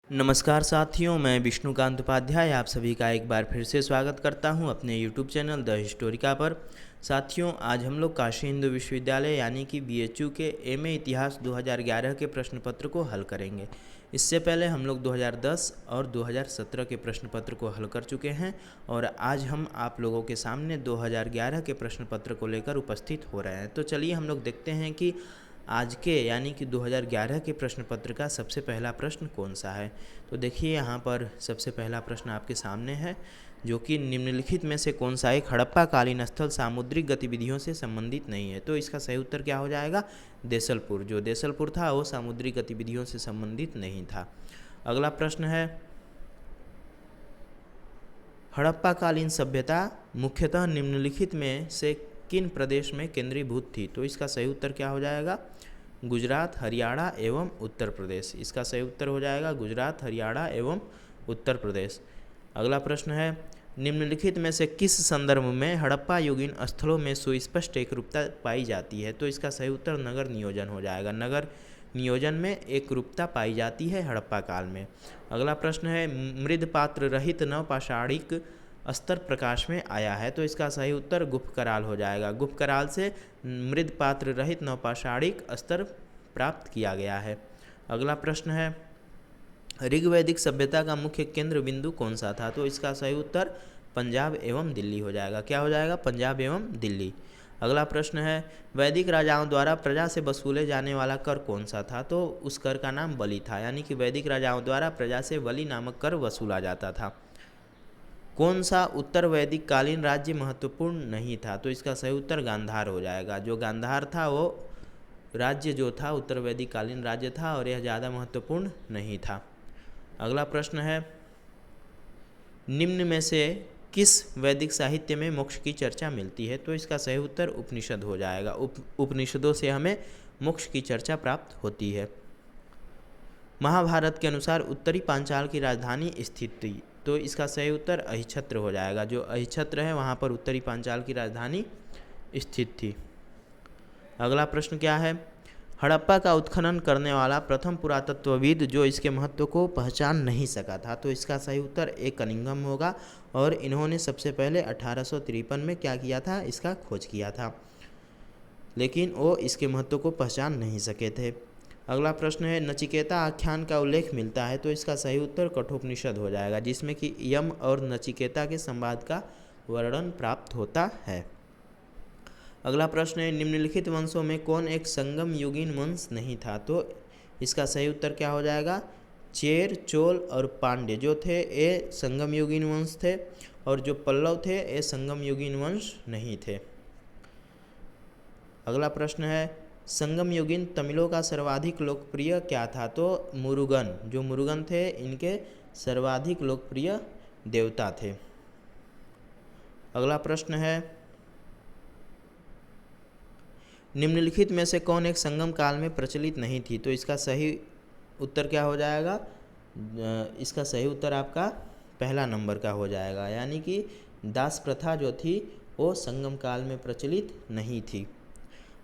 नमस्कार साथियों, मैं विष्णुकांत उपाध्याय आप सभी का एक बार फिर से स्वागत करता हूं अपने YouTube चैनल द हिस्टोरिका पर। साथियों, आज हम लोग काशी हिंदू विश्वविद्यालय यानी कि BHU के MA इतिहास 2011 के प्रश्न पत्र को हल करेंगे। इससे पहले हम लोग 2010 और 2017 के प्रश्न पत्र को हल कर चुके हैं और आज हम आप लोगों के सामने 2011 के प्रश्न पत्र को लेकर उपस्थित हो रहे हैं। तो चलिए हम लोग देखते हैं कि आज के यानी कि 2011 के प्रश्न पत्र का सबसे पहला प्रश्न कौन सा है। तो देखिए यहाँ पर सबसे पहला प्रश्न आपके सामने है, जो कि निम्नलिखित में से कौन सा एक हड़प्पा कालीन स्थल सामुद्रिक गतिविधियों से संबंधित नहीं है। तो इसका सही उत्तर क्या हो जाएगा? देसलपुर। जो देसलपुर था वो सामुद्रिक गतिविधियों से संबंधित नहीं था। अगला प्रश्न है, हड़प्पा कालीन सभ्यता मुख्यतः निम्नलिखित में से किन प्रदेश में केंद्रीभूत थी? तो इसका सही उत्तर क्या हो जाएगा? गुजरात, हरियाणा एवं उत्तर प्रदेश। इसका सही उत्तर हो जाएगा गुजरात, हरियाणा एवं उत्तर प्रदेश। अगला प्रश्न है, निम्नलिखित में से किस संदर्भ में हड़प्पा युगीन स्थलों में सुस्पष्ट एकरूपता पाई जाती है? तो इसका सही उत्तर नगर नियोजन हो जाएगा। नगर नियोजन में एकरूपता पाई जाती है हड़प्पा काल में। अगला प्रश्न है, मृदपात्र रहित नवपाषाणिक स्तर प्रकाश में आया है। तो इसका सही उत्तर गुप्तकाल हो जाएगा। गुप्तकाल से मृदपात्र रहित नवपाषाणिक स्तर प्राप्त किया गया है। अगला प्रश्न है, ऋग्वैदिक सभ्यता का मुख्य केंद्र बिंदु कौन सा था? तो इसका सही उत्तर पंजाब एवं दिल्ली हो जाएगा। क्या हो जाएगा? पंजाब एवं दिल्ली। अगला प्रश्न है, वैदिक राजाओं द्वारा प्रजा से वसूले जाने वाला कर कौन सा था? तो उस कर का नाम बलि था, यानी कि वैदिक राजाओं द्वारा प्रजा से बलि नामक कर वसूला जाता था। कौन सा उत्तर वैदिक कालीन राज्य महत्वपूर्ण नहीं था? तो इसका सही उत्तर गांधार हो जाएगा। जो गांधार था वो राज्य जो था उत्तर वैदिक कालीन राज्य था और यह ज़्यादा महत्वपूर्ण नहीं था। अगला प्रश्न है, निम्न में से किस वैदिक साहित्य में मोक्ष की चर्चा मिलती है? तो इसका सही उत्तर उपनिषद हो जाएगा। उपनिषदों से हमें मोक्ष की चर्चा प्राप्त होती है। महाभारत के अनुसार उत्तरी पांचाल की राजधानी स्थित थी। तो इसका सही उत्तर अहिछत्र हो जाएगा। जो अहिछत्र है वहाँ पर उत्तरी पांचाल की राजधानी स्थित थी। अगला प्रश्न क्या है, हड़प्पा का उत्खनन करने वाला प्रथम पुरातत्वविद जो इसके महत्व को पहचान नहीं सका था? तो इसका सही उत्तर ए कनिंघम होगा और इन्होंने सबसे पहले 1853 में क्या किया था? इसका खोज किया था, लेकिन वो इसके महत्व को पहचान नहीं सके थे। अगला प्रश्न है, नचिकेता आख्यान का उल्लेख मिलता है। तो इसका सही उत्तर कठोपनिषद हो जाएगा, जिसमें कि यम और नचिकेता के संवाद का वर्णन प्राप्त होता है। अगला प्रश्न है, निम्नलिखित वंशों में कौन एक संगम युगीन वंश नहीं था? तो इसका सही उत्तर क्या हो जाएगा? चेर, चोल और पांड्य जो थे ये संगम युगीन वंश थे और जो पल्लव थे ये संगम युगीन वंश नहीं थे। अगला प्रश्न है, संगम युगीन तमिलों का सर्वाधिक लोकप्रिय क्या था? तो मुरुगन। जो मुरुगन थे इनके सर्वाधिक लोकप्रिय देवता थे। अगला प्रश्न है, निम्नलिखित में से कौन एक संगम काल में प्रचलित नहीं थी? तो इसका सही उत्तर क्या हो जाएगा? इसका सही उत्तर आपका पहला नंबर का हो जाएगा, यानी कि दास प्रथा जो थी वो संगम काल में प्रचलित नहीं थी।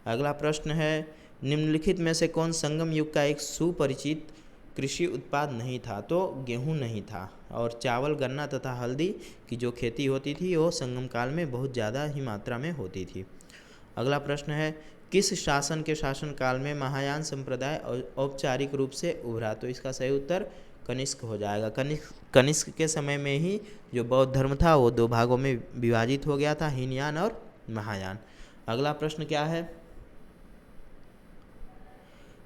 अगला प्रश्न है, निम्नलिखित में से कौन संगम युग का एक सुपरिचित कृषि उत्पाद नहीं था? तो गेहूं नहीं था और चावल, गन्ना तथा हल्दी की जो खेती होती थी वो संगम काल में बहुत ज़्यादा ही मात्रा में होती थी। अगला प्रश्न है, किस शासन के शासनकाल में महायान संप्रदाय औपचारिक रूप से उभरा? तो इसका सही उत्तर कनिष्क हो जाएगा। कनिष्क के समय में ही जो बौद्ध धर्म था वो दो भागों में विभाजित हो गया था, हीनयान और महायान। अगला प्रश्न क्या है,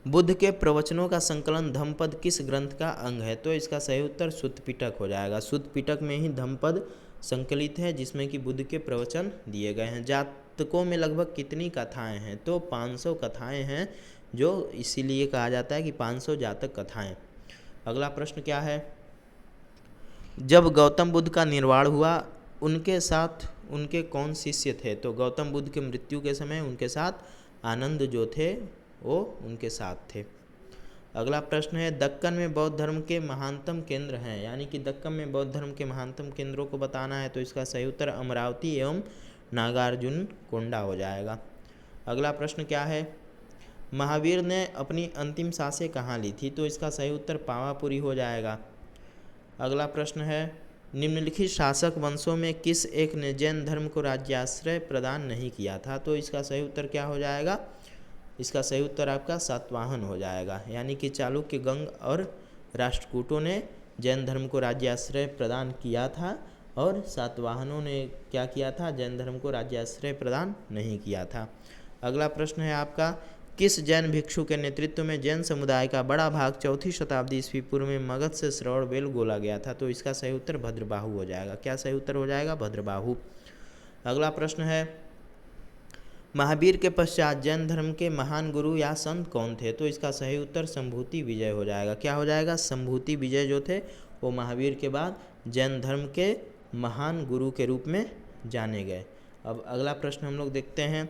बुद्ध के प्रवचनों का संकलन धम्मपद किस ग्रंथ का अंग है? तो इसका सही उत्तर सुत्त पिटक हो जाएगा। सुत्त पिटक में ही धम्मपद संकलित है, जिसमें कि बुद्ध के प्रवचन दिए गए हैं। जातकों में लगभग कितनी कथाएं हैं? तो 500 कथाएं हैं, जो इसीलिए कहा जाता है कि 500 जातक कथाएं। अगला प्रश्न क्या है, जब गौतम बुद्ध का निर्वाण हुआ उनके साथ उनके कौन शिष्य थे? तो गौतम बुद्ध के मृत्यु के समय उनके साथ आनंद जो थे वो उनके साथ थे। अगला प्रश्न है, दक्कन में बौद्ध धर्म के महानतम केंद्र हैं, यानी कि दक्कन में बौद्ध धर्म के महानतम केंद्रों को बताना है। तो इसका सही उत्तर अमरावती एवं नागार्जुन कोंडा हो जाएगा। अगला प्रश्न क्या है, महावीर ने अपनी अंतिम सांसें कहाँ ली थी? तो इसका सही उत्तर पावापुरी हो जाएगा। अगला प्रश्न है, निम्नलिखित शासक वंशों में किस एक ने जैन धर्म को राज्याश्रय प्रदान नहीं किया था? तो इसका सही उत्तर क्या हो जाएगा? इसका सही उत्तर आपका सातवाहन हो जाएगा। यानी कि चालुक्य, गंग और राष्ट्रकूटों ने जैन धर्म को राज्याश्रय प्रदान किया था और सातवाहनों ने क्या किया था? जैन धर्म को राज्याश्रय प्रदान नहीं किया था। अगला प्रश्न है आपका, किस जैन भिक्षु के नेतृत्व में जैन समुदाय का बड़ा भाग 4वीं शताब्दी ईस्वी पूर्व में मगध से श्रवणबेल गोला गया था? तो इसका सही उत्तर भद्रबाहु हो जाएगा। क्या सही उत्तर हो जाएगा? भद्रबाहु। अगला प्रश्न है, महावीर के पश्चात जैन धर्म के महान गुरु या संत कौन थे? तो इसका सही उत्तर संभूति विजय हो जाएगा। क्या हो जाएगा? संभूति विजय जो थे वो महावीर के बाद जैन धर्म के महान गुरु के रूप में जाने गए। अब अगला प्रश्न हम लोग देखते हैं,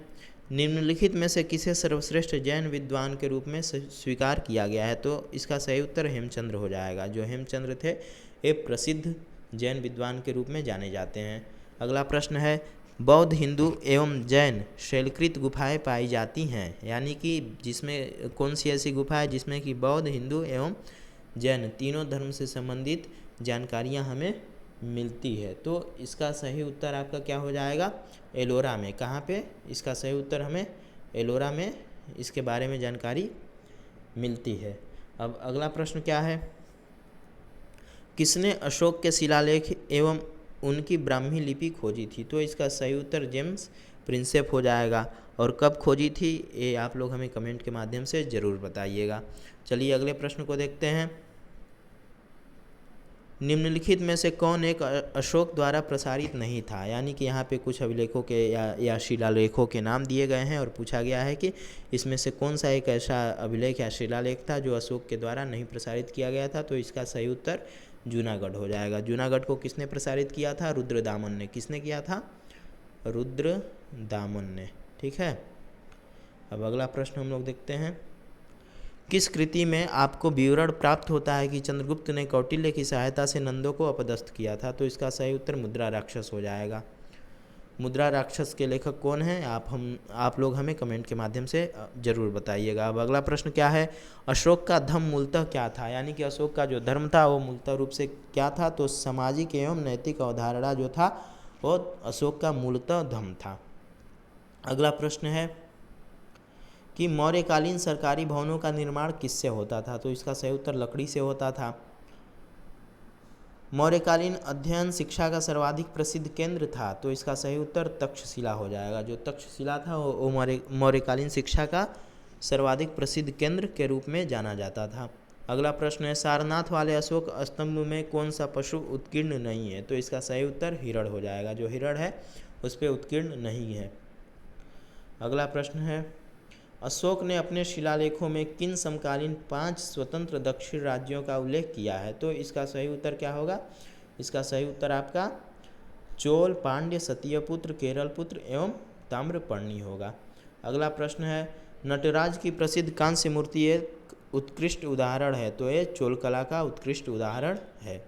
निम्नलिखित में से किसे सर्वश्रेष्ठ जैन विद्वान के रूप में स्वीकार किया गया है? तो इसका सही उत्तर हेमचंद्र हो जाएगा। जो हेमचंद्र थे ये प्रसिद्ध जैन विद्वान के रूप में जाने जाते हैं। अगला प्रश्न है, बौद्ध, हिंदू एवं जैन शैलकृत गुफाएं पाई जाती हैं, यानी कि जिसमें कौन सी ऐसी गुफा है जिसमें कि बौद्ध, हिंदू एवं जैन तीनों धर्म से संबंधित जानकारियां हमें मिलती है? तो इसका सही उत्तर आपका क्या हो जाएगा? एलोरा में। कहाँ पे? इसका सही उत्तर हमें एलोरा में इसके बारे में जानकारी मिलती है। अब अगला प्रश्न क्या है, किसने अशोक के शिलालेख एवं उनकी ब्राह्मी लिपि खोजी थी? तो इसका सही उत्तर जेम्स प्रिंसेप हो जाएगा। और कब खोजी थी ये आप लोग हमें कमेंट के माध्यम से ज़रूर बताइएगा। चलिए अगले प्रश्न को देखते हैं, निम्नलिखित में से कौन एक अशोक द्वारा प्रसारित नहीं था? यानी कि यहाँ पे कुछ अभिलेखों के या शिलालेखों के नाम दिए गए हैं और पूछा गया है कि इसमें से कौन सा एक ऐसा अभिलेख या शिलालेख था जो अशोक के द्वारा नहीं प्रसारित किया गया था? तो इसका सही उत्तर जूनागढ़ हो जाएगा। जूनागढ़ को किसने प्रसारित किया था? रुद्रदामन ने। किसने किया था? रुद्रदामन ने। ठीक है। अब अगला प्रश्न हम लोग देखते हैं, किस कृति में आपको विवरण प्राप्त होता है कि चंद्रगुप्त ने कौटिल्य की सहायता से नंदों को अपदस्थ किया था? तो इसका सही उत्तर मुद्रा राक्षस हो जाएगा। मुद्रा राक्षस के लेखक कौन हैं? आप लोग हमें कमेंट के माध्यम से जरूर बताइएगा। अब अगला प्रश्न क्या है, अशोक का धर्म मूलतः क्या था? यानी कि अशोक का जो धर्म था वो मूलतः रूप से क्या था? तो सामाजिक एवं नैतिक अवधारणा जो था वो अशोक का मूलतः धर्म था। अगला प्रश्न है कि मौर्यकालीन सरकारी भवनों का निर्माण किससे होता था? तो इसका सही उत्तर लकड़ी से होता था। मौर्यकालीन अध्ययन शिक्षा का सर्वाधिक प्रसिद्ध केंद्र था? तो इसका सही उत्तर तक्षशिला हो जाएगा। जो तक्षशिला था वो मौर्यकालीन शिक्षा का सर्वाधिक प्रसिद्ध केंद्र के रूप में जाना जाता था। अगला प्रश्न है, सारनाथ वाले अशोक स्तंभ में कौन सा पशु उत्कीर्ण नहीं है? तो इसका सही उत्तर हिरण हो जाएगा। जो हिरण है उस पर उत्कीर्ण नहीं है। अगला प्रश्न है, अशोक ने अपने शिलालेखों में किन समकालीन 5 स्वतंत्र दक्षिण राज्यों का उल्लेख किया है? तो इसका सही उत्तर क्या होगा? इसका सही उत्तर आपका चोल, पांड्य, सत्यपुत्र, केरलपुत्र एवं ताम्रपर्णी होगा। अगला प्रश्न है, नटराज की प्रसिद्ध कांस्य मूर्ति एक उत्कृष्ट उदाहरण है? तो ये चोल कला का उत्कृष्ट उदाहरण है।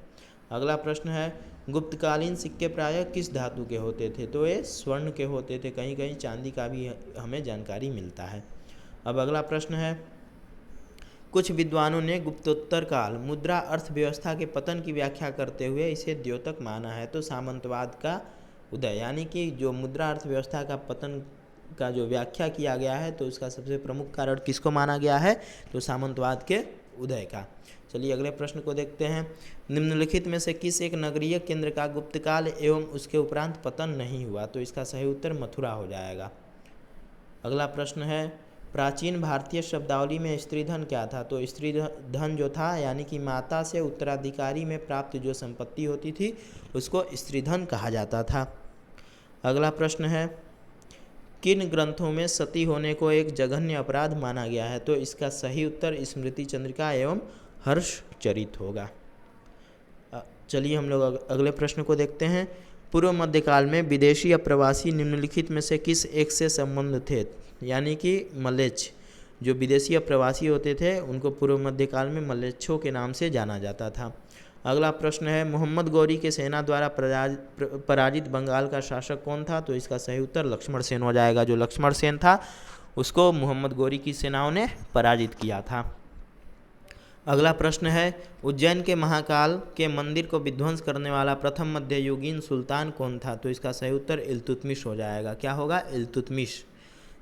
अगला प्रश्न है, गुप्तकालीन सिक्के प्रायः किस धातु के होते थे? तो ये स्वर्ण के होते थे। कहीं कहीं चांदी का भी हमें जानकारी मिलता है। अब अगला प्रश्न है, कुछ विद्वानों ने गुप्तोत्तर काल मुद्रा अर्थव्यवस्था के पतन की व्याख्या करते हुए इसे द्योतक माना है। तो सामंतवाद का उदय, यानी कि जो मुद्रा अर्थव्यवस्था का पतन का जो व्याख्या किया गया है तो उसका सबसे प्रमुख कारण किसको माना गया है? तो सामंतवाद के उदय का। चलिए अगले प्रश्न को देखते हैं, निम्नलिखित में से किस एक नगरीय केंद्र का गुप्तकाल एवं उसके उपरांत पतन नहीं हुआ? तो इसका सही उत्तर मथुरा हो जाएगा। अगला प्रश्न है, प्राचीन भारतीय शब्दावली में स्त्री धन क्या था? तो स्त्री धन जो था यानी कि माता से उत्तराधिकारी में प्राप्त जो संपत्ति होती थी उसको स्त्री धन कहा जाता था। अगला प्रश्न है, किन ग्रंथों में सती होने को एक जघन्य अपराध माना गया है? तो इसका सही उत्तर स्मृति चंद्रिका एवं हर्षचरित होगा। चलिए हम लोग अगले प्रश्न को देखते हैं, पूर्व मध्यकाल में विदेशी या प्रवासी निम्नलिखित में से किस एक से संबंध थे? यानी कि मल्लेच्छ, जो विदेशी या प्रवासी होते थे उनको पूर्व मध्यकाल में मल्लेच्छों के नाम से जाना जाता था। अगला प्रश्न है, मोहम्मद गौरी के सेना द्वारा पराजित बंगाल का शासक कौन था? तो इसका सही उत्तर लक्ष्मण सेन हो जाएगा। जो लक्ष्मण सेन था उसको मोहम्मद गोरी की सेनाओं ने पराजित किया था। अगला प्रश्न है, उज्जैन के महाकाल के मंदिर को विध्वंस करने वाला प्रथम मध्ययुगीन सुल्तान कौन था? तो इसका सही उत्तर इल्तुतमिश हो जाएगा। क्या होगा? इल्तुतमिश।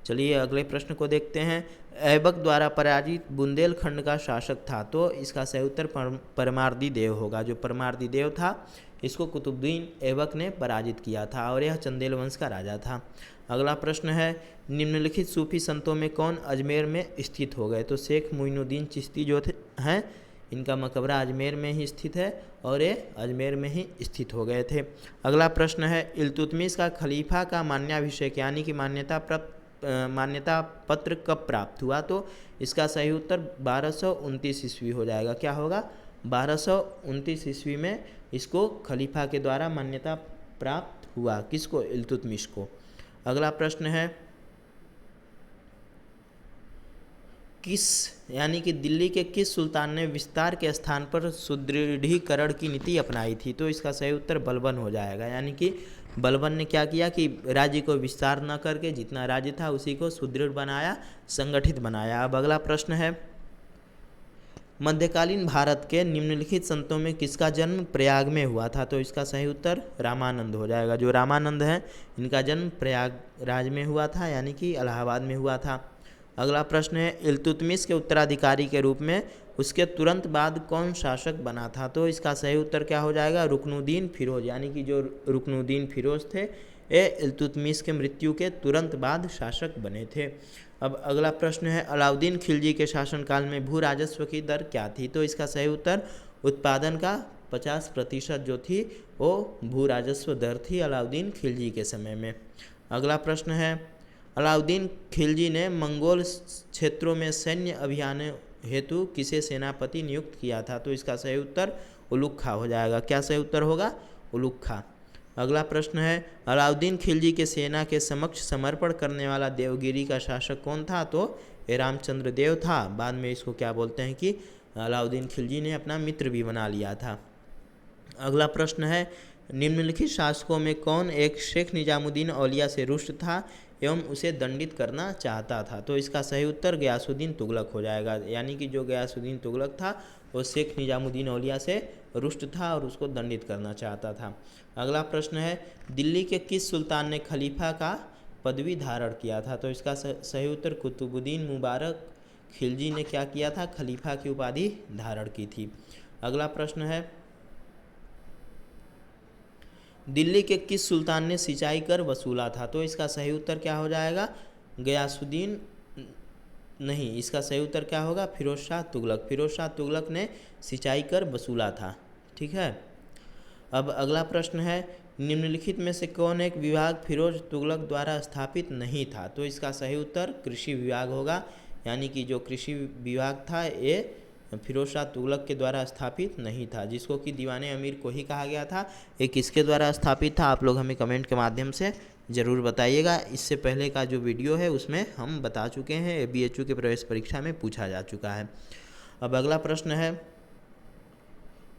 चलिए अगले प्रश्न को देखते हैं। ऐबक द्वारा पराजित बुंदेलखंड का शासक था? तो इसका सही उत्तर परमार्दी देव होगा। जो परमार्दी देव था इसको कुतुबुद्दीन ऐबक ने पराजित किया था और यह चंदेल वंश का राजा था। अगला प्रश्न है, निम्नलिखित सूफी संतों में कौन अजमेर में स्थित हो गए? तो शेख मोइनुद्दीन चिश्ती जो हैं इनका मकबरा अजमेर में ही स्थित है और ये अजमेर में ही स्थित हो गए थे। अगला प्रश्न है, इल्तुतमिश का खलीफा का मान्याभिषेक यानी कि मान्यता पत्र कब प्राप्त हुआ? तो इसका सही उत्तर 1229 ईस्वी हो जाएगा। क्या होगा? 1229 ईस्वी में इसको खलीफा के द्वारा मान्यता प्राप्त हुआ। किसको? इल्तुतमिश को। अगला प्रश्न है, किस यानी कि दिल्ली के किस सुल्तान ने विस्तार के स्थान पर सुदृढ़ीकरण की नीति अपनाई थी? तो इसका सही उत्तर बलबन हो जाएगा। यानी कि बलबन ने क्या किया कि राज्य को विस्तार न करके जितना राज्य था उसी को सुदृढ़ बनाया, संगठित बनाया। अब अगला प्रश्न है, मध्यकालीन भारत के निम्नलिखित संतों में किसका जन्म प्रयाग में हुआ था? तो इसका सही उत्तर रामानंद हो जाएगा। जो रामानंद हैं इनका जन्म प्रयागराज में हुआ था यानी कि इलाहाबाद में हुआ था। अगला प्रश्न है, इल्तुतमिश के उत्तराधिकारी के रूप में उसके तुरंत बाद कौन शासक बना था? तो इसका सही उत्तर क्या हो जाएगा? रुकनुद्दीन फिरोज। यानी कि जो रुकनुद्दीन फिरोज थे ये इल्तुतमिश के मृत्यु के तुरंत बाद शासक बने थे। अब अगला प्रश्न है, अलाउद्दीन खिलजी के शासनकाल में भू राजस्व की दर क्या थी? तो इसका सही उत्तर उत्पादन का 50% जो थी वो भू राजस्व दर थी अलाउद्दीन खिलजी के समय में। अगला प्रश्न है, अलाउद्दीन खिलजी ने मंगोल क्षेत्रों में सैन्य अभियान हेतु किसे सेनापति नियुक्त किया था? तो इसका सही उत्तर उलुग खा हो जाएगा। क्या सही उत्तर होगा? उलुग खा। अगला प्रश्न है, अलाउद्दीन खिलजी के सेना के समक्ष समर्पण करने वाला देवगिरी का शासक कौन था? तो ये रामचंद्र देव था। बाद में इसको क्या बोलते हैं कि अलाउद्दीन खिलजी ने अपना मित्र भी बना लिया था। अगला प्रश्न है, निम्नलिखित शासकों में कौन एक शेख निजामुद्दीन औलिया से रुष्ट था एवं उसे दंडित करना चाहता था? तो इसका सही उत्तर गयासुद्दीन तुगलक हो जाएगा। यानी कि जो गयासुद्दीन तुगलक था वो शेख निजामुद्दीन औलिया से रुष्ट था और उसको दंडित करना चाहता था। अगला प्रश्न है, दिल्ली के किस सुल्तान ने खलीफा का पदवी धारण किया था? तो इसका सही उत्तर कुतुबुद्दीन मुबारक खिलजी ने क्या किया था? खलीफा की उपाधि धारण की थी। अगला प्रश्न है, दिल्ली के किस सुल्तान ने सिंचाई कर वसूला था? तो इसका सही उत्तर क्या हो जाएगा? गयासुद्दीन नहीं, इसका सही उत्तर क्या होगा? फिरोज शाह तुगलक। फिरोज शाह तुगलक ने सिंचाई कर वसूला था। ठीक है। अब अगला प्रश्न है, निम्नलिखित में से कौन एक विभाग फिरोज तुगलक द्वारा स्थापित नहीं था? तो इसका सही उत्तर कृषि विभाग होगा। यानी कि जो कृषि विभाग था ये फिरोज शाह तुगलक के द्वारा स्थापित नहीं था, जिसको कि दीवाने अमीर को ही कहा गया था। ये किसके द्वारा स्थापित था? आप लोग हमें कमेंट के माध्यम से ज़रूर बताइएगा। इससे पहले का जो वीडियो है उसमें हम बता चुके हैं, ABHU के प्रवेश परीक्षा में पूछा जा चुका है। अब अगला प्रश्न है,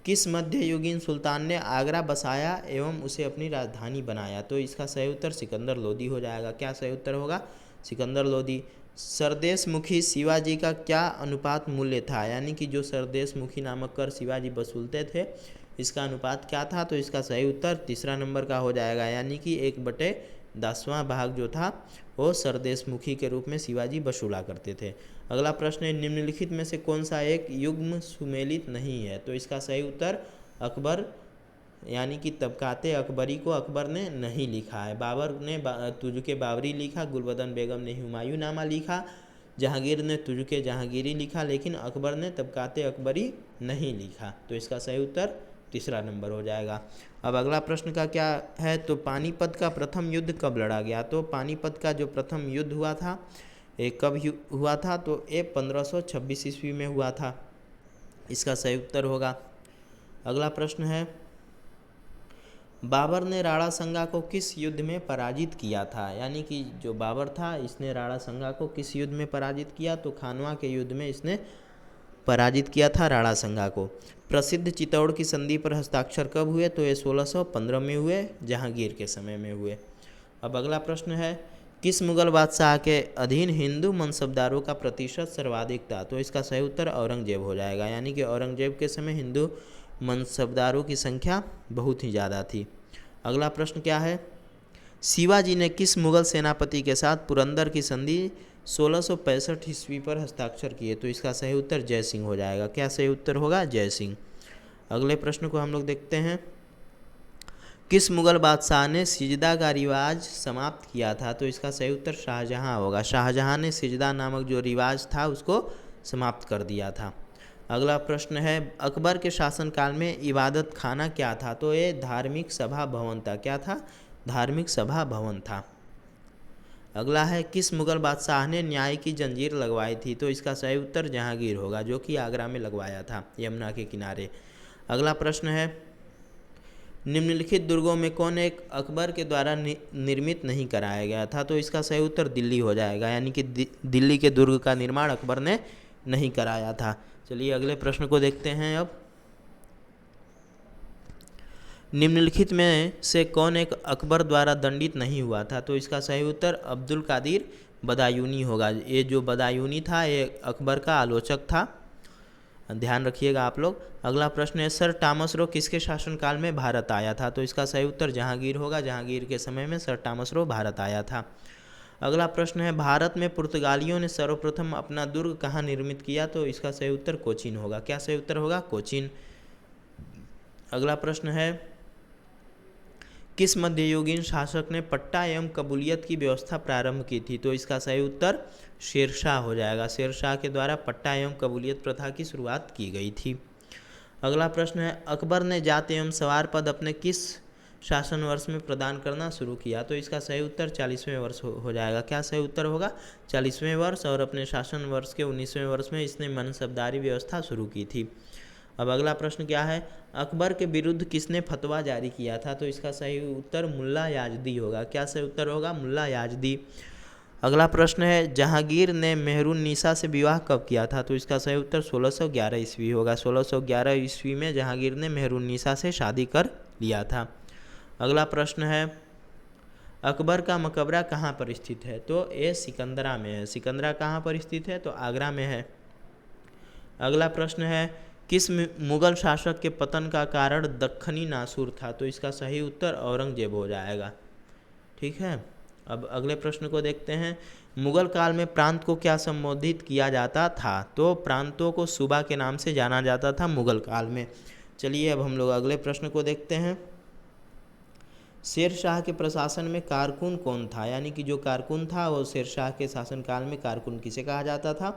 किस मध्ययुगीन सुल्तान ने आगरा बसाया एवं उसे अपनी राजधानी बनाया? तो इसका सही उत्तर सिकंदर लोदी हो जाएगा। क्या सही उत्तर होगा? सिकंदर लोदी। सरदेशमुखी शिवाजी का क्या अनुपात मूल्य था? यानी कि जो सरदेशमुखी नामक कर शिवाजी वसूलते थे इसका अनुपात क्या था? तो इसका सही उत्तर तीसरा नंबर का हो जाएगा। यानी कि 1/10वां भाग जो था वो सरदेशमुखी के रूप में शिवाजी वसूला करते थे। अगला प्रश्न है, निम्नलिखित में से कौन सा एक युग्म सुमेलित नहीं है? तो इसका सही उत्तर अकबर यानी कि तबकाते अकबरी को अकबर ने नहीं लिखा है। बाबर ने तुजुके बाबरी लिखा, गुलबदन बेगम ने हुमायूं नामा लिखा, जहांगीर ने तुजुके जहांगीरी लिखा, लेकिन अकबर ने तबकाते अकबरी नहीं लिखा। तो इसका सही उत्तर तीसरा नंबर हो जाएगा। अब अगला प्रश्न का क्या है, तो पानीपत का प्रथम युद्ध कब लड़ा गया? तो पानीपत का जो प्रथम युद्ध हुआ था ये कब हुआ था? तो ये 1526 ईस्वी में हुआ था। इसका सही उत्तर होगा। अगला प्रश्न है, बाबर ने राणा संगा को किस युद्ध में पराजित किया था? यानी कि जो बाबर था इसने राणा संगा को किस युद्ध में पराजित किया? तो खानवा के युद्ध में इसने पराजित किया था राणा संगा को। प्रसिद्ध चित्तौड़ की संधि पर हस्ताक्षर कब हुए? तो ये 1615 में हुए, जहांगीर के समय में हुए। अब अगला प्रश्न है, किस मुगल बादशाह के अधीन हिंदू मनसबदारों का प्रतिशत सर्वाधिक था? तो इसका सही उत्तर औरंगजेब हो जाएगा, यानी कि औरंगजेब के समय हिंदू मनसबदारों की संख्या बहुत ही ज़्यादा थी। अगला प्रश्न क्या है? शिवाजी ने किस मुगल सेनापति के साथ पुरंदर की संधि 1665 ईस्वी पर हस्ताक्षर किए? तो इसका सही उत्तर जय सिंह हो जाएगा। क्या सही उत्तर होगा? जय सिंह। अगले प्रश्न को हम लोग देखते हैं। किस मुगल बादशाह ने सिजदा का रिवाज समाप्त किया था? तो इसका सही उत्तर शाहजहां होगा। शाहजहां ने सिजदा नामक जो रिवाज था उसको समाप्त कर दिया था। अगला प्रश्न है, अकबर के शासनकाल में इबादत खाना क्या था? तो ये धार्मिक सभा भवन था। क्या था? धार्मिक सभा भवन था। अगला है, किस मुगल बादशाह ने न्याय की जंजीर लगवाई थी? तो इसका सही उत्तर जहांगीर होगा, जो कि आगरा में लगवाया था, यमुना के किनारे। अगला प्रश्न है, निम्नलिखित दुर्गों में कौन एक अकबर के द्वारा निर्मित नहीं कराया गया था? तो इसका सही उत्तर दिल्ली हो जाएगा, यानी कि दिल्ली के दुर्ग का निर्माण अकबर ने नहीं कराया था। चलिए अगले प्रश्न को देखते हैं। अब निम्नलिखित में से कौन एक अकबर द्वारा दंडित नहीं हुआ था? तो इसका सही उत्तर अब्दुल कादिर बदायूनी होगा। ये जो बदायूनी था ये अकबर का आलोचक था, ध्यान रखिएगा आप लोग। अगला प्रश्न है, सर टॉमस रो किसके शासनकाल में भारत आया था? तो इसका सही उत्तर जहांगीर होगा। जहांगीर के समय में सर टॉमस रो भारत आया था। अगला प्रश्न है, भारत में पुर्तगालियों ने सर्वप्रथम अपना दुर्ग कहाँ निर्मित किया? तो इसका सही उत्तर कोचीन होगा। क्या सही उत्तर होगा? कोचीन। अगला प्रश्न है, किस मध्ययुगीन शासक ने पट्टा एवं कबूलियत की व्यवस्था प्रारंभ की थी? तो इसका सही उत्तर शेरशाह हो जाएगा। शेरशाह के द्वारा पट्टा एवं कबूलियत प्रथा की शुरुआत की गई थी। अगला प्रश्न है, अकबर ने जात एवं सवार पद अपने किस शासन वर्ष में प्रदान करना शुरू किया? तो इसका सही उत्तर 40वें वर्ष हो जाएगा। क्या सही उत्तर होगा? 40वें वर्ष, और अपने शासन वर्ष के 19वें वर्ष में इसने मनसबदारी व्यवस्था शुरू की थी। अब अगला प्रश्न क्या है, अकबर के विरुद्ध किसने फतवा जारी किया था? तो इसका सही उत्तर मुल्ला याजदी होगा। क्या सही उत्तर होगा? मुल्ला याजदी। अगला प्रश्न है, जहांगीर ने मेहरुन्निसा से विवाह कब किया था? तो इसका सही उत्तर 1611 ईस्वी होगा। 1611 ईस्वी में जहांगीर ने मेहरुन्निसा से शादी कर लिया था। अगला प्रश्न है, अकबर का मकबरा कहाँ पर स्थित है? तो ये सिकंदरा में है। सिकंदरा कहाँ पर स्थित है? तो आगरा में है। अगला प्रश्न है, किस मुगल शासक के पतन का कारण दक्खनी नासूर था? तो इसका सही उत्तर औरंगजेब हो जाएगा। ठीक है। अब अगले प्रश्न को देखते हैं, मुगल काल में प्रांत को क्या संबोधित किया जाता था? तो प्रांतों को सूबा के नाम से जाना जाता था मुगल काल में। चलिए अब हम लोग अगले प्रश्न को देखते हैं। शेर शाह के प्रशासन में कारकुन कौन था? यानी कि जो कारकुन था वो शेर शाह के शासनकाल में कारकुन किसे कहा जाता था?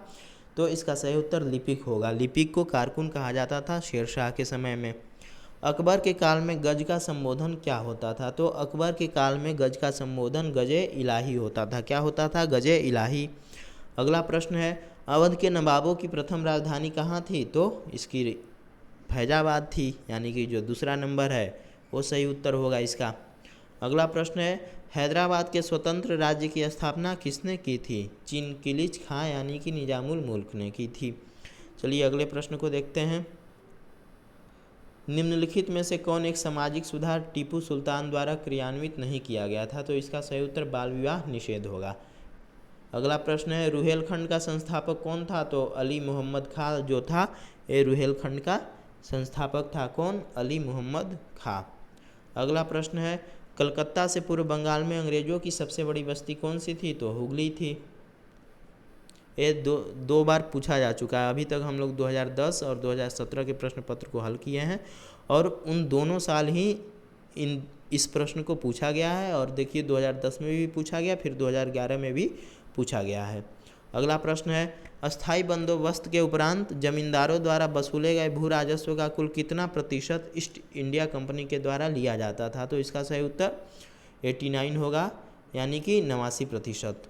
तो इसका सही उत्तर लिपिक होगा। लिपिक को कारकुन कहा जाता था शेर शाह के समय में। अकबर के काल में गज का संबोधन क्या होता था? तो अकबर के काल में गज का संबोधन गजे इलाही होता था। क्या होता था? गजे इलाही। अगला प्रश्न है, अवध के नवाबों की प्रथम राजधानी कहाँ थी? तो इसकी फैजाबाद थी, यानी कि जो दूसरा नंबर है वो सही उत्तर होगा इसका। अगला प्रश्न है, हैदराबाद के स्वतंत्र राज्य की स्थापना किसने की थी? चिनकिलिच खां यानी कि निजामुल मुल्क ने की थी। चलिए अगले प्रश्न को देखते हैं। निम्नलिखित में से कौन एक सामाजिक सुधार टीपू सुल्तान द्वारा क्रियान्वित नहीं किया गया था? तो इसका सही उत्तर बाल विवाह निषेध होगा। अगला प्रश्न है, रुहेलखंड का संस्थापक कौन था? तो अली मोहम्मद खां जो था ये रुहेलखंड का संस्थापक था। कौन? अली मोहम्मद खां। अगला प्रश्न है, कलकत्ता से पूर्व बंगाल में अंग्रेजों की सबसे बड़ी बस्ती कौन सी थी? तो हुगली थी। ये दो बार पूछा जा चुका है। अभी तक हम लोग 2010 और 2017 के प्रश्न पत्र को हल किए हैं, और उन दोनों साल ही इस प्रश्न को पूछा गया है। और देखिए 2010 में भी पूछा गया, फिर 2011 में भी पूछा गया है। अगला प्रश्न है, अस्थाई बंदोबस्त के उपरांत जमींदारों द्वारा वसूले गए भू राजस्व का कुल कितना प्रतिशत ईस्ट इंडिया कंपनी के द्वारा लिया जाता था? तो इसका सही उत्तर 89 होगा, यानी कि 89%।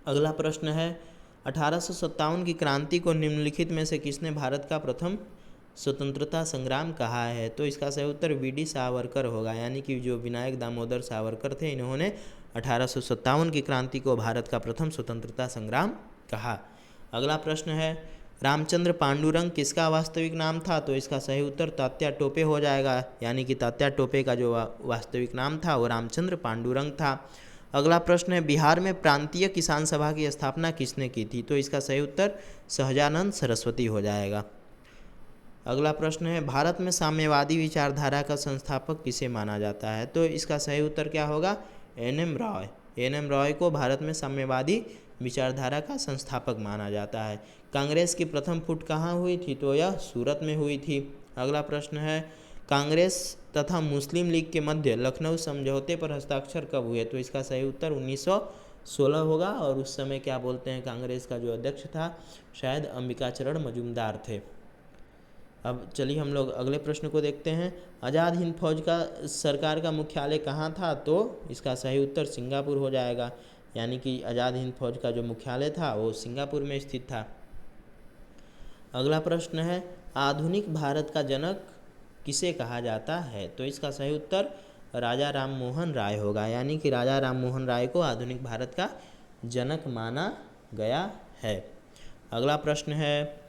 अगला प्रश्न है, 1857 की क्रांति को निम्नलिखित में से किसने भारत का प्रथम स्वतंत्रता संग्राम कहा है? तो इसका सही उत्तर वी.डी. सावरकर होगा, यानी कि जो विनायक दामोदर सावरकर थे इन्होंने 1857 की क्रांति को भारत का प्रथम स्वतंत्रता संग्राम कहा। अगला प्रश्न है, रामचंद्र पांडुरंग किसका वास्तविक नाम था? तो इसका सही उत्तर तात्या टोपे हो जाएगा, यानी कि तात्या टोपे का जो वास्तविक नाम था वो रामचंद्र पांडुरंग था। अगला प्रश्न है बिहार में प्रांतीय किसान सभा की स्थापना किसने की थी? तो इसका सही उत्तर सहजानंद सरस्वती हो जाएगा। अगला प्रश्न है भारत में साम्यवादी विचारधारा का संस्थापक किसे माना जाता है? तो इसका सही उत्तर क्या होगा? एन.एम. रॉय। एन.एम. रॉय को भारत में साम्यवादी विचारधारा का संस्थापक माना जाता है। कांग्रेस की प्रथम फुट कहाँ हुई थी? तो यह सूरत में हुई थी। अगला प्रश्न है कांग्रेस तथा मुस्लिम लीग के मध्य लखनऊ समझौते पर हस्ताक्षर कब हुए? तो इसका सही उत्तर 1916 होगा। और उस समय क्या बोलते हैं, कांग्रेस का जो अध्यक्ष था शायद अंबिकाचरण मजूमदार थे। अब चलिए हम लोग अगले प्रश्न को देखते हैं। आज़ाद हिंद फौज का सरकार का मुख्यालय कहाँ था? तो इसका सही उत्तर सिंगापुर हो जाएगा। यानी कि आज़ाद हिंद फौज का जो मुख्यालय था वो सिंगापुर में स्थित था। अगला प्रश्न है आधुनिक भारत का जनक किसे कहा जाता है? तो इसका सही उत्तर राजा राम मोहन राय होगा। यानी कि राजा राम मोहन राय को आधुनिक भारत का जनक माना गया है। अगला प्रश्न है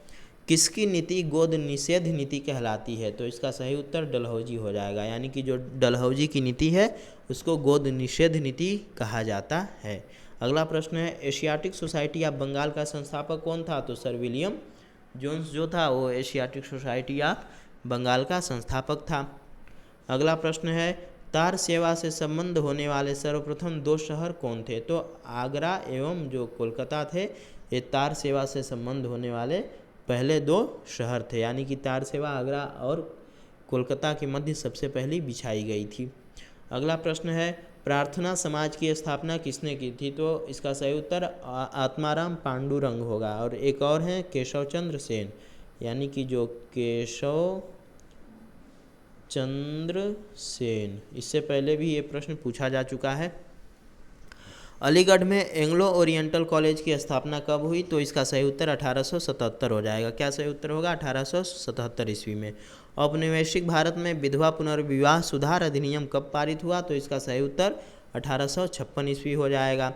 किसकी नीति गोद निषेध नीति कहलाती है? तो इसका सही उत्तर डलहौजी हो जाएगा। यानी कि जो डलहौजी की नीति है उसको गोद निषेध नीति कहा जाता है। अगला प्रश्न है एशियाटिक सोसाइटी ऑफ बंगाल का संस्थापक कौन था? तो सर विलियम जोन्स जो था वो एशियाटिक सोसाइटी ऑफ बंगाल का संस्थापक था। अगला प्रश्न है तार सेवा से संबंध होने वाले सर्वप्रथम 2 शहर कौन थे? तो आगरा एवं जो कोलकाता थे ये तार सेवा से संबंध होने वाले पहले 2 शहर थे। यानी कि तार सेवा आगरा और कोलकाता के मध्य सबसे पहली बिछाई गई थी। अगला प्रश्न है प्रार्थना समाज की स्थापना किसने की थी? तो इसका सही उत्तर आत्माराम पांडुरंग होगा। और एक और है केशव चंद्र सेन। यानी कि जो केशव चंद्र सेन, इससे पहले भी ये प्रश्न पूछा जा चुका है। अलीगढ़ में एंग्लो ओरिएंटल कॉलेज की स्थापना कब हुई? तो इसका सही उत्तर 1877 हो जाएगा। क्या सही उत्तर होगा? 1877 ईस्वी में। औपनिवेशिक भारत में विधवा पुनर्विवाह सुधार अधिनियम कब पारित हुआ? तो इसका सही उत्तर 1856 ईस्वी हो जाएगा।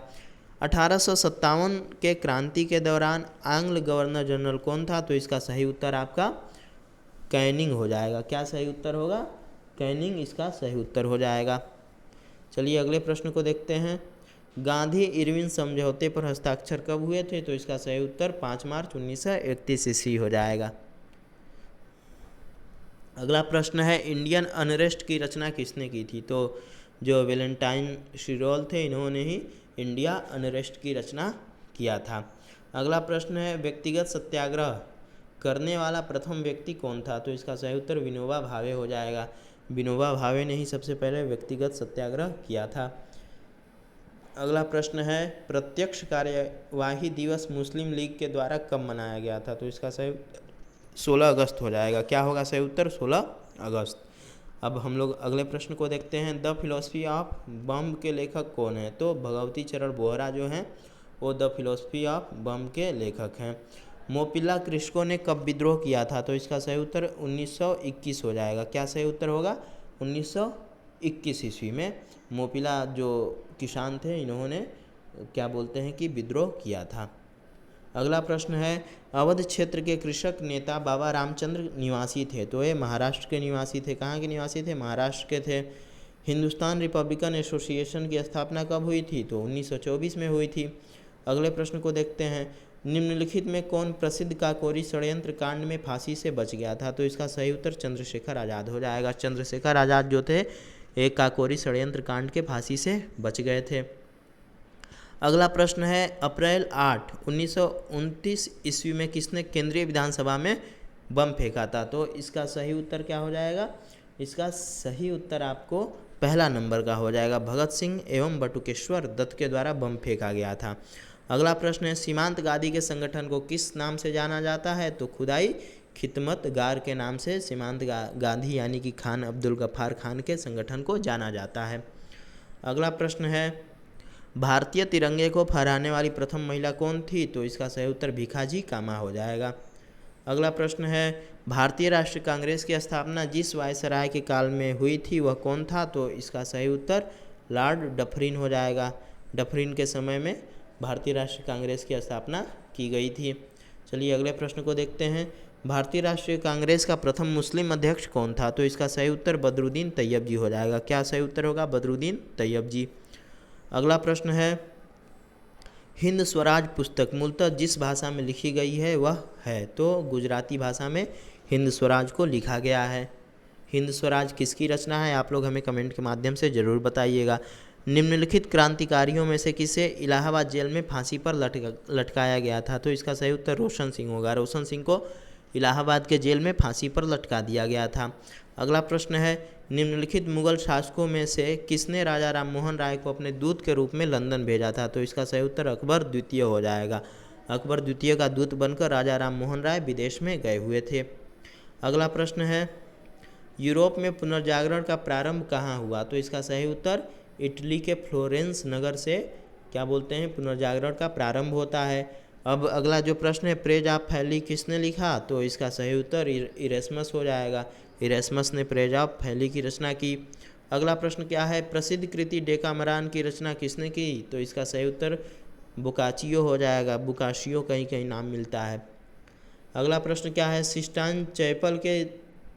1857 के क्रांति के दौरान आंग्ल गवर्नर जनरल कौन था? तो इसका सही उत्तर आपका कैनिंग हो जाएगा। क्या सही उत्तर होगा? कैनिंग इसका सही उत्तर हो जाएगा। चलिए अगले प्रश्न को देखते हैं। गांधी इरविन समझौते पर हस्ताक्षर कब हुए थे? तो इसका सही उत्तर 5 मार्च 1931 ईस्वी हो जाएगा। अगला प्रश्न है इंडियन अनरेस्ट की रचना किसने की थी? तो जो वैलेंटाइन शिरोल थे इन्होंने ही इंडिया अनरेस्ट की रचना किया था। अगला प्रश्न है व्यक्तिगत सत्याग्रह करने वाला प्रथम व्यक्ति कौन था? तो इसका सही उत्तर विनोबा भावे हो जाएगा। विनोबा भावे ने ही सबसे पहले व्यक्तिगत सत्याग्रह किया था। अगला प्रश्न है प्रत्यक्ष कार्यवाही दिवस मुस्लिम लीग के द्वारा कब मनाया गया था? तो इसका सही 16 अगस्त हो जाएगा। क्या होगा सही उत्तर? 16 अगस्त। अब हम लोग अगले प्रश्न को देखते हैं। द फिलॉसफी ऑफ बम के लेखक कौन है? तो भगवती चरण बोहरा जो हैं वो द फिलॉसफी ऑफ बम के लेखक हैं। मोपिला कृषकों ने कब विद्रोह किया था? तो इसका सही उत्तर 1921 हो जाएगा। क्या सही उत्तर होगा? 1921 ईस्वी में मोपिला जो किसान थे इन्होंने क्या बोलते हैं कि विद्रोह किया था। अगला प्रश्न है अवध क्षेत्र के कृषक नेता बाबा रामचंद्र निवासी थे? तो ये महाराष्ट्र के निवासी थे। कहाँ के निवासी थे? महाराष्ट्र के थे। हिंदुस्तान रिपब्लिकन एसोसिएशन की स्थापना कब हुई थी? तो 1924 में हुई थी। अगले प्रश्न को देखते हैं। निम्नलिखित में कौन प्रसिद्ध काकोरी षड्यंत्र कांड में फांसी से बच गया था? तो इसका सही उत्तर चंद्रशेखर आज़ाद हो जाएगा। चंद्रशेखर आज़ाद जो थे एक काकोरी षड्यंत्र कांड के फांसी से बच गए थे। अगला प्रश्न है अप्रैल 8, 1929 ईस्वी में किसने केंद्रीय विधानसभा में बम फेंका था? तो इसका सही उत्तर क्या हो जाएगा? इसका सही उत्तर आपको पहला नंबर का हो जाएगा। भगत सिंह एवं बटुकेश्वर दत्त के द्वारा बम फेंका गया था। अगला प्रश्न है सीमांत गादी के संगठन को किस नाम से जाना जाता है? तो खुदाई खिदमत गार के नाम से सीमांत गांधी यानी कि खान अब्दुल गफ्फार खान के संगठन को जाना जाता है। अगला प्रश्न है भारतीय तिरंगे को फहराने वाली प्रथम महिला कौन थी? तो इसका सही उत्तर भिखाजी कामा हो जाएगा। अगला प्रश्न है भारतीय राष्ट्रीय कांग्रेस की स्थापना जिस वायसराय के काल में हुई थी वह कौन था? तो इसका सही उत्तर लॉर्ड डफरिन हो जाएगा। डफरिन के समय में भारतीय राष्ट्रीय कांग्रेस की स्थापना की गई थी। चलिए अगले प्रश्न को देखते हैं। भारतीय राष्ट्रीय कांग्रेस का प्रथम मुस्लिम अध्यक्ष कौन था? तो इसका सही उत्तर बदरुद्दीन तैयब जी हो जाएगा। क्या सही उत्तर होगा? बदरुद्दीन तैयब जी। अगला प्रश्न है, हिंद स्वराज पुस्तक मूलतः जिस भाषा में लिखी गई है वह है, तो गुजराती भाषा में हिंद स्वराज को लिखा गया है। हिंद स्वराज किसकी रचना है, आप लोग हमें कमेंट के माध्यम से ज़रूर बताइएगा। निम्नलिखित क्रांतिकारियों में से किसे इलाहाबाद जेल में फांसी पर लटकाया गया था, तो इसका सही उत्तर रोशन सिंह होगा। रोशन सिंह को इलाहाबाद के जेल में फांसी पर लटका दिया गया था। अगला प्रश्न है, निम्नलिखित मुगल शासकों में से किसने राजा राममोहन राय को अपने दूत के रूप में लंदन भेजा था, तो इसका सही उत्तर अकबर द्वितीय हो जाएगा। अकबर द्वितीय का दूत बनकर राजा राममोहन राय विदेश में गए हुए थे। अगला प्रश्न है, यूरोप में पुनर्जागरण का प्रारंभ कहाँ हुआ, तो इसका सही उत्तर इटली के फ्लोरेंस नगर से क्या बोलते हैं पुनर्जागरण का प्रारंभ होता है। अब अगला जो प्रश्न है, प्रेज ऑफ फैली किसने लिखा, तो इसका सही उत्तर इरेस्मस हो जाएगा। इरेस्मस ने प्रेज ऑफ फैली की रचना की। अगला प्रश्न क्या है, प्रसिद्ध कृति डेकामरान की रचना किसने की, तो इसका सही उत्तर बोकाचियो हो जाएगा। बोकाशियो कहीं कहीं नाम मिलता है। अगला प्रश्न क्या है, सिस्तान चैपल के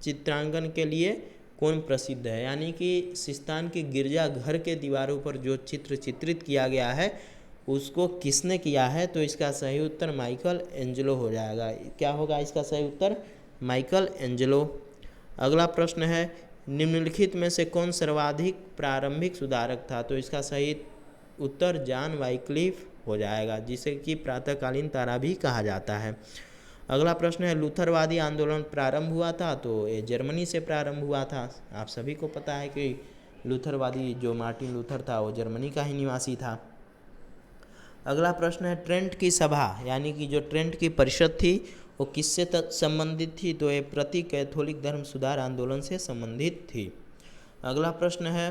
चित्रांकन के लिए कौन प्रसिद्ध है, यानी कि सिस्तान की गिरजा घर के दीवारों पर जो चित्र चित्रित किया गया है उसको किसने किया है, तो इसका सही उत्तर माइकल एंजेलो हो जाएगा। क्या होगा इसका सही उत्तर, माइकल एंजेलो। अगला प्रश्न है, निम्नलिखित में से कौन सर्वाधिक प्रारंभिक सुधारक था, तो इसका सही उत्तर जॉन वाइक्लिफ हो जाएगा, जिसे कि प्रातःकालीन तारा भी कहा जाता है। अगला प्रश्न है, लूथरवादी आंदोलन प्रारंभ हुआ था, तो ये जर्मनी से प्रारंभ हुआ था। आप सभी को पता है कि लूथरवादी जो मार्टिन लूथर था वो जर्मनी का ही निवासी था। अगला प्रश्न है, ट्रेंट की सभा यानी कि जो ट्रेंट की परिषद थी वो किससे संबंधित थी, तो ये प्रति कैथोलिक धर्म सुधार आंदोलन से संबंधित थी। अगला प्रश्न है,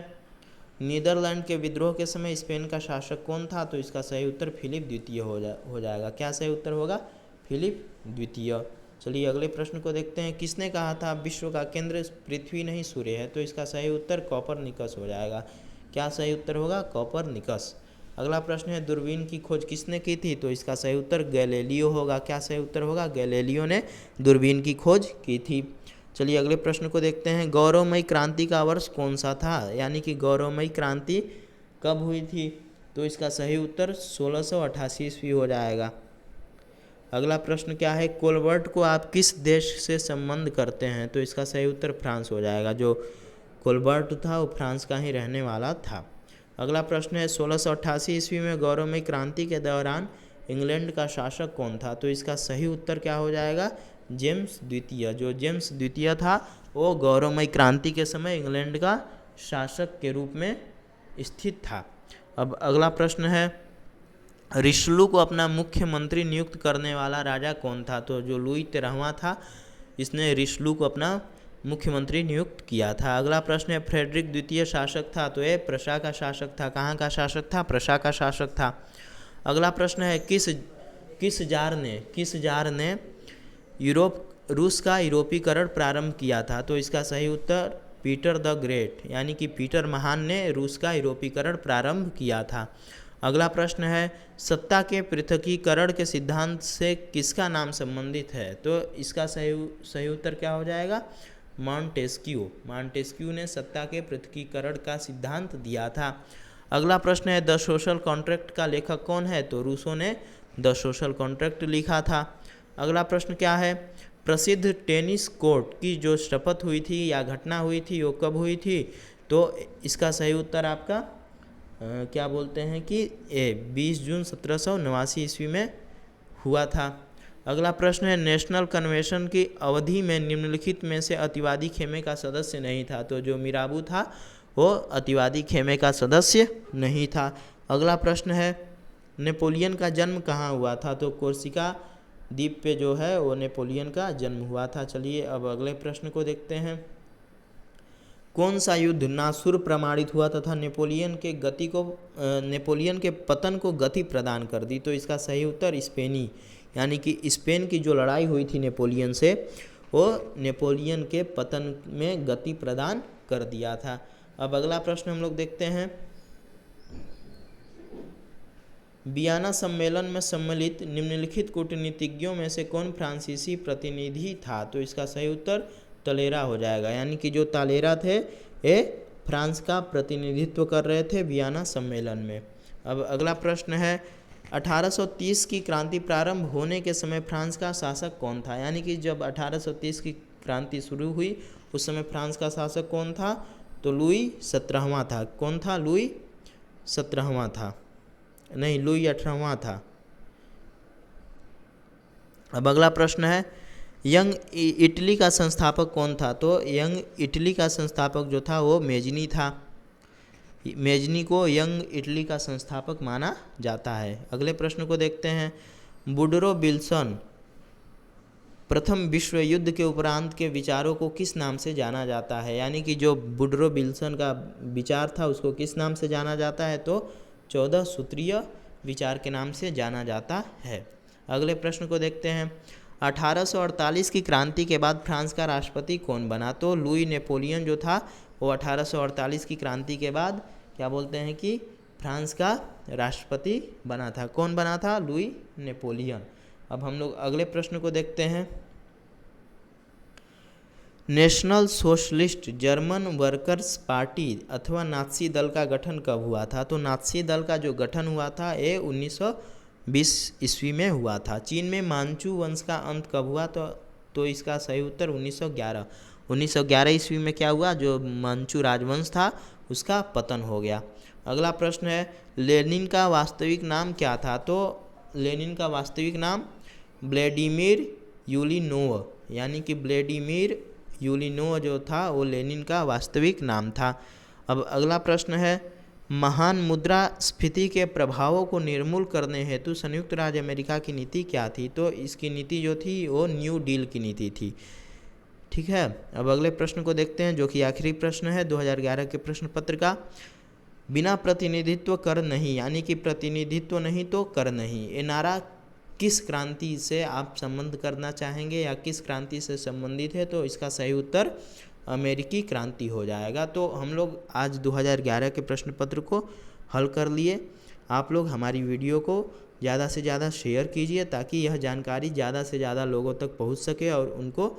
नीदरलैंड के विद्रोह के समय स्पेन का शासक कौन था, तो इसका सही उत्तर फिलिप द्वितीय हो जाएगा। क्या सही उत्तर होगा, फिलिप द्वितीय। चलिए अगले प्रश्न को देखते हैं, किसने कहा था विश्व का केंद्र पृथ्वी नहीं सूर्य है, तो इसका सही उत्तर कॉपरनिकस हो जाएगा। क्या सही उत्तर होगा, कॉपरनिकस। अगला प्रश्न है, दूरबीन की खोज किसने की थी, तो इसका सही उत्तर गैलीलियो होगा। क्या सही उत्तर होगा, गैलीलियो ने दूरबीन की खोज की थी। चलिए अगले प्रश्न को देखते हैं, गौरवमयी क्रांति का वर्ष कौन सा था, यानी कि गौरवमयी क्रांति कब हुई थी, तो इसका सही उत्तर 1688 ईस्वी हो जाएगा। अगला प्रश्न क्या है, कोलबर्ट को आप किस देश से संबंध करते हैं, तो इसका सही उत्तर फ्रांस हो जाएगा। जो कोलबर्ट था वो फ्रांस का ही रहने वाला था। अगला प्रश्न है, 1688 ईस्वी में गौरवमयी क्रांति के दौरान इंग्लैंड का शासक कौन था, तो इसका सही उत्तर क्या हो जाएगा, जेम्स द्वितीय। जो जेम्स द्वितीय था वो गौरवमयी क्रांति के समय इंग्लैंड का शासक के रूप में स्थित था। अब अगला प्रश्न है, रिशलू को अपना मुख्यमंत्री नियुक्त करने वाला राजा कौन था, तो जो लुई 13वां था इसने रिशलू को अपना मुख्यमंत्री नियुक्त किया था। अगला प्रश्न है, फ्रेडरिक द्वितीय शासक था, तो ये प्रशा का शासक था। कहाँ का शासक था, प्रशा का शासक था। अगला प्रश्न है, किस जार ने रूस का यूरोपीकरण प्रारंभ किया था, तो इसका सही उत्तर पीटर द ग्रेट, यानी कि पीटर महान ने रूस का यूरोपीकरण प्रारंभ किया था। अगला प्रश्न है, सत्ता के पृथकीकरण के सिद्धांत से किसका नाम संबंधित है, तो इसका सही उत्तर क्या हो जाएगा, मॉन्टेस्क्यू ने सत्ता के पृथकीकरण का सिद्धांत दिया था। अगला प्रश्न है, द सोशल कॉन्ट्रैक्ट का लेखक कौन है, तो रूसो ने द सोशल कॉन्ट्रैक्ट लिखा था। अगला प्रश्न क्या है, प्रसिद्ध टेनिस कोर्ट की जो शपथ हुई थी या घटना हुई थी वो कब हुई थी, तो इसका सही उत्तर आपका क्या बोलते हैं कि 20 जून 1789 ईस्वी में हुआ था। अगला प्रश्न है, नेशनल कन्वेंशन की अवधि में निम्नलिखित में से अतिवादी खेमे का सदस्य नहीं था, तो जो मिराबू था वो अतिवादी खेमे का सदस्य नहीं था। अगला प्रश्न है, नेपोलियन का जन्म कहाँ हुआ था, तो कोर्सिका द्वीप पे जो है वो नेपोलियन का जन्म हुआ था। चलिए अब अगले प्रश्न को देखते हैं, कौन सा युद्ध नासुर प्रमाणित हुआ तथा नेपोलियन के पतन को गति प्रदान कर दी, तो इसका सही उत्तर स्पेनी, यानी कि स्पेन की जो लड़ाई हुई थी नेपोलियन से वो नेपोलियन के पतन में गति प्रदान कर दिया था। अब अगला प्रश्न हम लोग देखते हैं, वियना सम्मेलन में सम्मिलित निम्नलिखित कूटनीतिज्ञों में से कौन फ्रांसीसी प्रतिनिधि था, तो इसका सही उत्तर तलेरा हो जाएगा, यानी कि जो तालेरा थे ये फ्रांस का प्रतिनिधित्व कर रहे थे वियना सम्मेलन में। अब अगला प्रश्न है 1830 की क्रांति प्रारंभ होने के समय फ्रांस का शासक कौन था? यानी कि जब 1830 की क्रांति शुरू हुई उस समय फ्रांस का शासक कौन था? तो लुई 17वां था। कौन था? लुई 17वां था, नहीं लुई 18वां था। अब अगला प्रश्न है यंग इटली का संस्थापक कौन था? तो यंग इटली का संस्थापक जो था वो मेजनी था। मेजनी को यंग इटली का संस्थापक माना जाता है। अगले प्रश्न को देखते हैं वुडरो विल्सन प्रथम विश्व युद्ध के उपरांत के विचारों को किस नाम से जाना जाता है? यानी कि जो वुडरो विल्सन का विचार था उसको किस नाम से जाना जाता है? तो 14 सूत्रीय विचार के नाम से जाना जाता है। अगले प्रश्न को देखते हैं 1848 की क्रांति के बाद फ्रांस का राष्ट्रपति कौन बना? तो लुई नेपोलियन जो था वो 1848 की क्रांति के बाद क्या बोलते हैं कि फ्रांस का राष्ट्रपति बना था। कौन बना था? Louis Napoleon. अब हम लोग अगले प्रश्न को देखते हैं national socialist German workers party अथवा नात्सी दल का गठन कब हुआ था? तो नात्सी दल का जो गठन हुआ था ये 1920 ईस्वी में हुआ था। चीन में मांचू वंश का अंत कब हुआ? तो इसका सही उत्तर 1911 ईस्वी में क्या हुआ? जो मांचू राजवंश था उसका पतन हो गया। अगला प्रश्न है लेनिन का वास्तविक नाम क्या था? तो लेनिन का वास्तविक नाम व्लादिमीर यूलिनोव, यानी कि व्लादिमीर यूलिनोव जो था वो लेनिन का वास्तविक नाम था। अब अगला प्रश्न है महान मुद्रास्फीति के प्रभावों को निर्मूल करने हेतु संयुक्त राज्य अमेरिका की नीति क्या थी? तो इसकी नीति जो थी वो न्यू डील की नीति थी। ठीक है, अब अगले प्रश्न को देखते हैं जो कि आखिरी प्रश्न है 2011 के प्रश्न पत्र का। बिना प्रतिनिधित्व कर नहीं, यानी कि प्रतिनिधित्व नहीं तो कर नहीं, ये नारा किस क्रांति से आप संबंध करना चाहेंगे या किस क्रांति से संबंधित है? तो इसका सही उत्तर अमेरिकी क्रांति हो जाएगा। तो हम लोग आज 2011 के प्रश्न पत्र को हल कर लिए। आप लोग हमारी वीडियो को ज़्यादा से ज़्यादा शेयर कीजिए ताकि यह जानकारी ज़्यादा से ज़्यादा लोगों तक पहुंच सके और उनको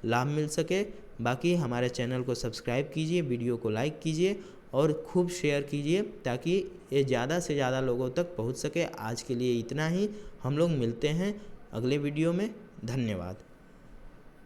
लाभ मिल सके। बाकी हमारे चैनल को सब्सक्राइब कीजिए, वीडियो को लाइक कीजिए और खूब शेयर कीजिए ताकि ये ज़्यादा से ज़्यादा लोगों तक पहुंच सके। आज के लिए इतना ही, हम लोग मिलते हैं अगले वीडियो में। धन्यवाद।